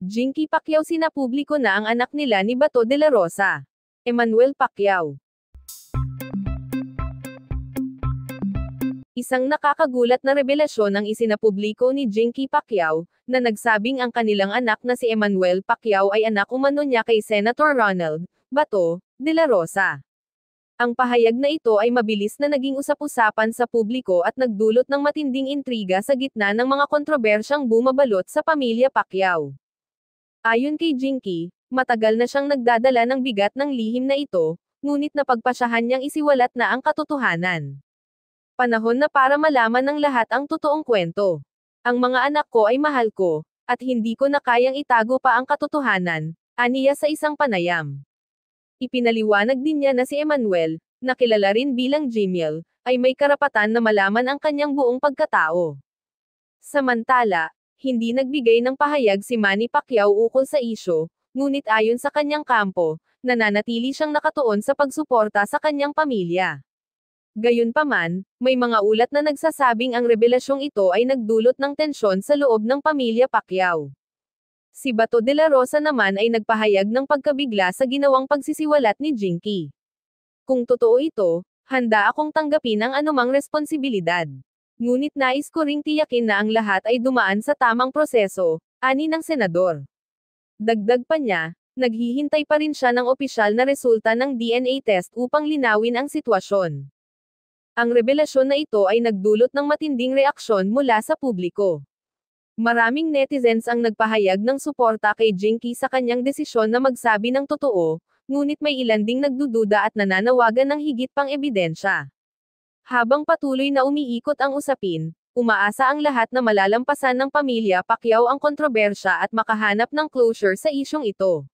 Jinky Pacquiao sinapubliko na ang anak nila ni Bato de la Rosa. Emmanuel Pacquiao. Isang nakakagulat na revelasyon ang isinapubliko ni Jinky Pacquiao, na nagsabing ang kanilang anak na si Emmanuel Pacquiao ay anak umano niya kay Senator Ronald Bato de la Rosa. Ang pahayag na ito ay mabilis na naging usap-usapan sa publiko at nagdulot ng matinding intriga sa gitna ng mga kontrobersyang bumabalot sa pamilya Pacquiao. Ayon kay Jinky, matagal na siyang nagdadala ng bigat ng lihim na ito, ngunit napagpasyahan niyang isiwalat na ang katotohanan. Panahon na para malaman ng lahat ang totoong kwento. Ang mga anak ko ay mahal ko, at hindi ko na kayang itago pa ang katotohanan, aniya sa isang panayam. Ipinaliwanag din niya na si Emmanuel, na kilala rin bilang Jimiel, ay may karapatan na malaman ang kanyang buong pagkatao. Samantala, hindi nagbigay ng pahayag si Manny Pacquiao ukol sa isyu, ngunit ayon sa kanyang kampo, nananatili siyang nakatuon sa pagsuporta sa kanyang pamilya. Gayunpaman, may mga ulat na nagsasabing ang revelasyong ito ay nagdulot ng tensyon sa loob ng pamilya Pacquiao. Si Bato de la Rosa naman ay nagpahayag ng pagkabigla sa ginawang pagsisiwalat ni Jinky. Kung totoo ito, handa akong tanggapin ang anumang responsibilidad. Ngunit nais ko ring tiyakin na ang lahat ay dumaan sa tamang proseso, ani ng senador. Dagdag pa niya, naghihintay pa rin siya ng opisyal na resulta ng DNA test upang linawin ang sitwasyon. Ang revelasyon na ito ay nagdulot ng matinding reaksyon mula sa publiko. Maraming netizens ang nagpahayag ng suporta kay Jinky sa kanyang desisyon na magsabi ng totoo, ngunit may ilan ding nagdududa at nananawagan ng higit pang ebidensya. Habang patuloy na umiikot ang usapin, umaasa ang lahat na malalampasan ng pamilya Pacquiao ang kontrobersya at makahanap ng closure sa isyong ito.